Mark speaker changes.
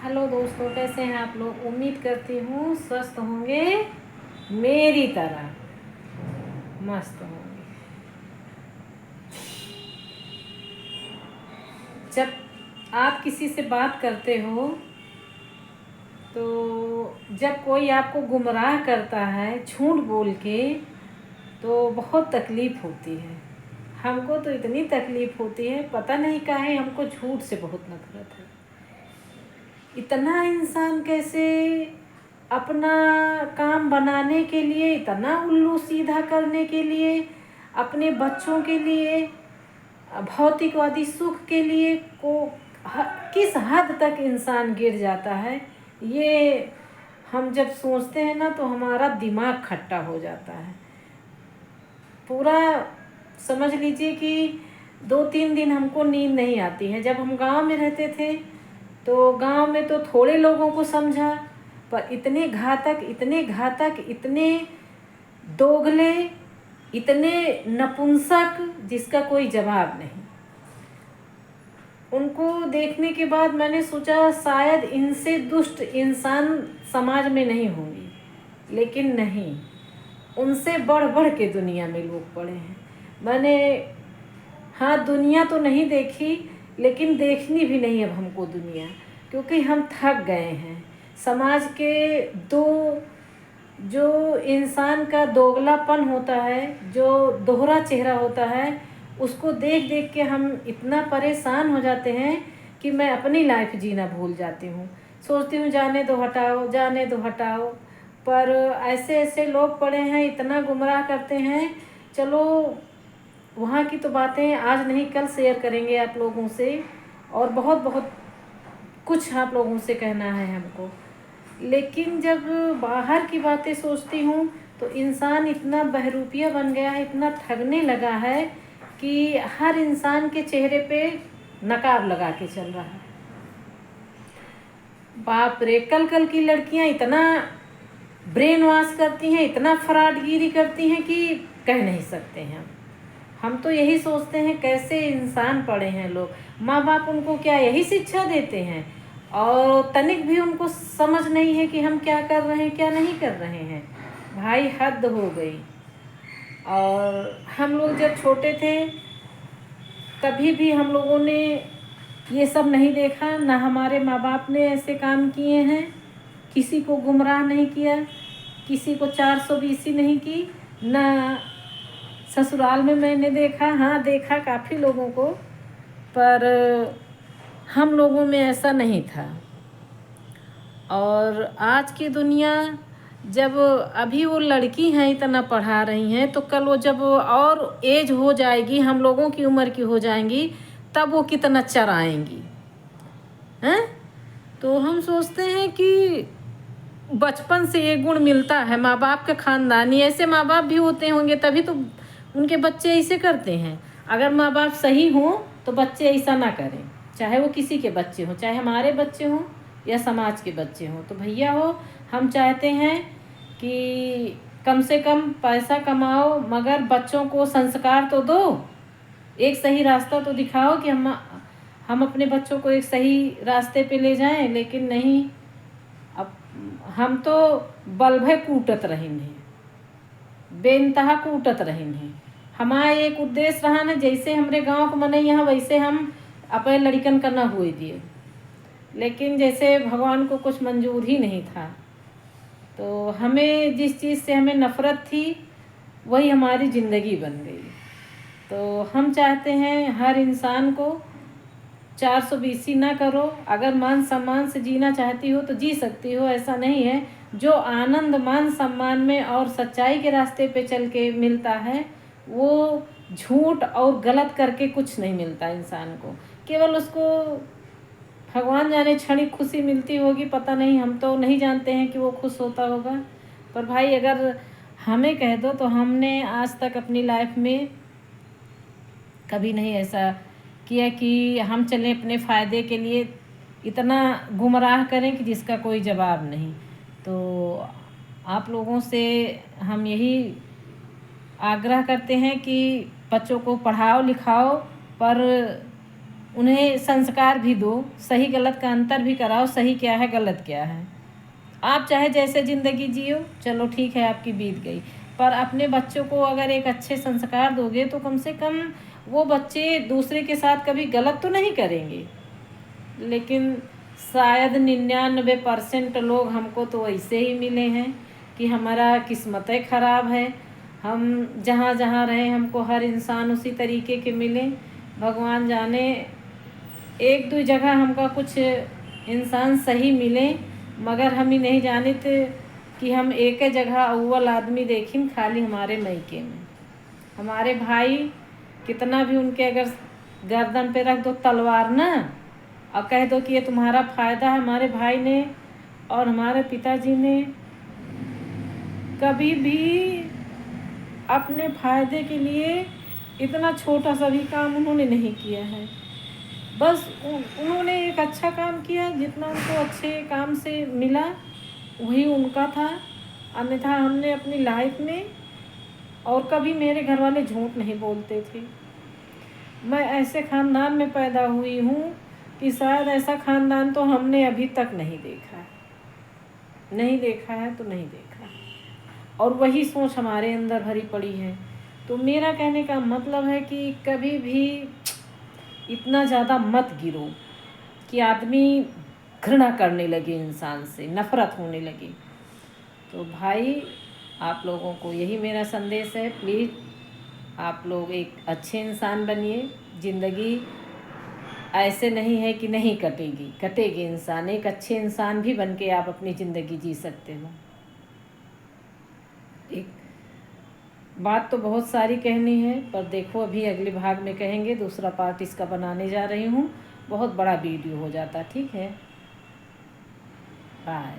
Speaker 1: Hello दोस्तों, कैसे हैं आप लोग। उम्मीद करती हूँ स्वस्थ होंगे, मेरी तरह मस्त होंगे। जब आप किसी से बात करते हो तो जब कोई आपको गुमराह करता है झूठ बोल के, तो बहुत तकलीफ़ होती है। हमको तो इतनी तकलीफ़ होती है, पता नहीं काहे हमको झूठ से बहुत नफरत है। इतना इंसान कैसे अपना काम बनाने के लिए, इतना उल्लू सीधा करने के लिए, अपने बच्चों के लिए, भौतिकवादी सुख के लिए किस हद तक इंसान गिर जाता है, ये हम जब सोचते हैं ना तो हमारा दिमाग खट्टा हो जाता है। पूरा समझ लीजिए कि 2-3 दिन हमको नींद नहीं आती है। जब हम गांव में रहते थे तो गांव में तो थोड़े लोगों को समझा, पर इतने घातक, इतने दोगले, इतने नपुंसक जिसका कोई जवाब नहीं। उनको देखने के बाद मैंने सोचा शायद इनसे दुष्ट इंसान समाज में नहीं होंगे, लेकिन नहीं, उनसे बढ़ बढ़ के दुनिया में लोग पड़े हैं। मैंने हाँ दुनिया तो नहीं देखी, लेकिन देखनी भी नहीं अब हमको दुनिया, क्योंकि हम थक गए हैं। समाज के दो जो इंसान का दोगलापन होता है, जो दोहरा चेहरा होता है, उसको देख देख के हम इतना परेशान हो जाते हैं कि मैं अपनी लाइफ जीना भूल जाती हूँ। सोचती हूँ जाने दो हटाओ, जाने दो हटाओ, पर ऐसे ऐसे लोग पड़े हैं, इतना गुमराह करते हैं। चलो वहाँ की तो बातें आज नहीं कल शेयर करेंगे आप लोगों से, और बहुत बहुत कुछ आप लोगों से कहना है हमको। लेकिन जब बाहर की बातें सोचती हूँ तो इंसान इतना बहरूपिया बन गया है, इतना ठगने लगा है कि हर इंसान के चेहरे पे नकाब लगा के चल रहा है। बाप रे, कल कल की लड़कियाँ इतना ब्रेन वॉश करती हैं, इतना फ्रॉडगिरी करती हैं कि कह नहीं सकते हैं। हम तो यही सोचते हैं कैसे इंसान पड़े हैं लोग। माँ बाप उनको क्या यही शिक्षा देते हैं, और तनिक भी उनको समझ नहीं है कि हम क्या कर रहे हैं क्या नहीं कर रहे हैं। भाई हद हो गई। और हम लोग जब छोटे थे कभी भी हम लोगों ने ये सब नहीं देखा, ना हमारे माँ बाप ने ऐसे काम किए हैं, किसी को गुमराह नहीं किया, किसी को 420 नहीं की, ना ससुराल में मैंने देखा। हाँ देखा काफ़ी लोगों को, पर हम लोगों में ऐसा नहीं था। और आज की दुनिया, जब अभी वो लड़की हैं इतना पढ़ा रही हैं, तो कल वो जब और एज हो जाएगी, हम लोगों की उम्र की हो जाएंगी, तब वो कितना चराएंगी हैं। तो हम सोचते हैं कि बचपन से ये गुण मिलता है, माँ बाप के ख़ानदानी ऐसे माँ बाप भी होते होंगे, तभी तो उनके बच्चे ऐसे करते हैं। अगर माँ बाप सही हों तो बच्चे ऐसा ना करें, चाहे वो किसी के बच्चे हों, चाहे हमारे बच्चे हों या समाज के बच्चे हों। तो भैया हो, हम चाहते हैं कि कम से कम पैसा कमाओ, मगर बच्चों को संस्कार तो दो, एक सही रास्ता तो दिखाओ कि हम अपने बच्चों को एक सही रास्ते पे ले जाएं। लेकिन नहीं, अब हम तो बल्भे कूटत रहेंगे, बेनतहा कूटत रहेंगे। हमारा एक उद्देश्य रहा ना, जैसे हमारे गांव को मने यहाँ, वैसे हम अपने लड़कन का ना हुए दिए। लेकिन जैसे भगवान को कुछ मंजूर ही नहीं था, तो हमें जिस चीज़ से हमें नफ़रत थी वही हमारी ज़िंदगी बन गई। तो हम चाहते हैं हर इंसान को 420 ना करो। अगर मान सम्मान से जीना चाहती हो तो जी सकती हो, ऐसा नहीं है। जो आनंद मान सम्मान में और सच्चाई के रास्ते पे चल के मिलता है, वो झूठ और गलत करके कुछ नहीं मिलता इंसान को। केवल उसको भगवान जाने क्षणिक खुशी मिलती होगी, पता नहीं, हम तो नहीं जानते हैं कि वो खुश होता होगा। पर भाई अगर हमें कह दो तो हमने आज तक अपनी लाइफ में कभी नहीं ऐसा किया कि हम चलें अपने फ़ायदे के लिए, इतना गुमराह करें कि जिसका कोई जवाब नहीं। तो आप लोगों से हम यही आग्रह करते हैं कि बच्चों को पढ़ाओ लिखाओ, पर उन्हें संस्कार भी दो, सही गलत का अंतर भी कराओ, सही क्या है गलत क्या है। आप चाहे जैसे ज़िंदगी जियो, चलो ठीक है आपकी बीत गई, पर अपने बच्चों को अगर एक अच्छे संस्कार दोगे तो कम से कम वो बच्चे दूसरे के साथ कभी गलत तो नहीं करेंगे। लेकिन शायद 99% लोग हमको तो ऐसे ही मिले हैं कि हमारा किस्मतें ख़राब है। हम जहाँ जहाँ रहे हमको हर इंसान उसी तरीके के मिले। भगवान जाने एक दो जगह हमका कुछ इंसान सही मिले, मगर हम ही नहीं जाने थे कि हम एक जगह अव्वल आदमी देखिन खाली हमारे मैके में। हमारे भाई कितना भी उनके अगर गर्दन पे रख दो तलवार ना और कह दो कि ये तुम्हारा फ़ायदा है, हमारे भाई ने और हमारे पिताजी ने कभी भी अपने फ़ायदे के लिए इतना छोटा सा भी काम उन्होंने नहीं किया है। बस उन्होंने एक अच्छा काम किया, जितना उनको अच्छे काम से मिला वही उनका था। अन्यथा हमने अपनी लाइफ में, और कभी मेरे घर वाले झूठ नहीं बोलते थे। मैं ऐसे ख़ानदान में पैदा हुई हूँ कि शायद ऐसा ख़ानदान तो हमने अभी तक नहीं देखा है। नहीं देखा है तो नहीं देखा, और वही सोच हमारे अंदर भरी पड़ी है। तो मेरा कहने का मतलब है कि कभी भी इतना ज़्यादा मत गिरो कि आदमी घृणा करने लगे, इंसान से नफ़रत होने लगे। तो भाई आप लोगों को यही मेरा संदेश है, प्लीज़ आप लोग एक अच्छे इंसान बनिए। ज़िंदगी ऐसे नहीं है कि नहीं कटेगी, कटेगी। इंसान एक अच्छे इंसान भी बन के आप अपनी ज़िंदगी जी सकते हो। एक बात तो बहुत सारी कहनी है, पर देखो अभी अगले भाग में कहेंगे। दूसरा पार्ट इसका बनाने जा रही हूँ, बहुत बड़ा वीडियो हो जाता। ठीक है, बाय।